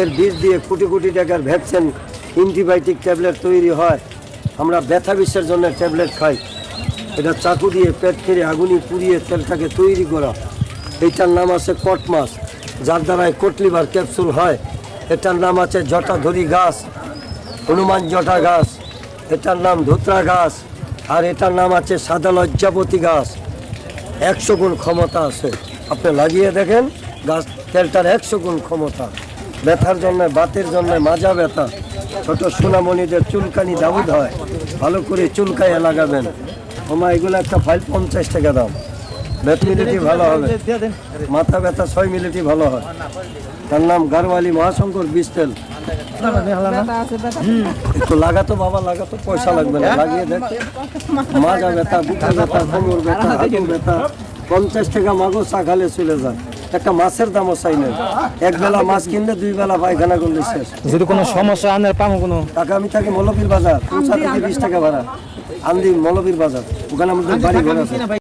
এর বীজ দিয়ে কোটি কোটি টাকার ভ্যাকসিন অ্যান্টিবায়োটিক ট্যাবলেট তৈরি হয়। আমরা ব্যথা বিষের জন্য ট্যাবলেট খাই। এটা চাকু দিয়ে পেট কেড়ে আগুনি পুড়িয়ে তেলটাকে তৈরি করা। এইটার নাম আছে কট মাছ, যার দ্বারায় কটলিভার ক্যাপসুল হয়। এটার নাম আছে জটাধরি গাছ, হনুমান জটা গাছ। এটার নাম ধুতরা গাছ। আর এটার নাম আছে সাদা লজ্জাপতি গাছ। 100 গুণ ক্ষমতা আছে। আপনি লাগিয়ে দেখেন, গাছ তেলটার 100 গুণ ক্ষমতা। ব্যথার জন্য, বাতের জন্য, মাজা ব্যথা, ছোট সোনামণিদের চুলকানি দাউদ হয়, ভালো করে চুলকাইয়া লাগাবেন। আমার এগুলো একটা ফাইল 50 টাকা দাম। ব্যথা মিলিটি ভালো হবে, মাথা ব্যথা 6 মিলিটি ভালো হয়। তার নাম গারওয়ালি মহাশঙ্কর বীজ তেল। একটু লাগাতো বাবা, লাগাতো, পয়সা লাগবে না, লাগিয়ে দেখ। মাজা ব্যথা, বুকে ব্যথা, কোমর ব্যথা, হাঁটু ব্যথা, 50 টাকা মাগো চা খালে চলে যায়। একটা মাছের দামও চাই না। এক বেলা মাছ কিনলে 2 বেলা পায়খানা করলে শেষ। যদি কোনো সমস্যা আনের পাবো কোনো টাকা আমি থাকি মৌলবীর বাজার, 20 থেকে 20 টাকা ভাড়া। আন্দি মৌলবীর বাজার, ওখানে আমাদের বাড়ি ঘর আছে।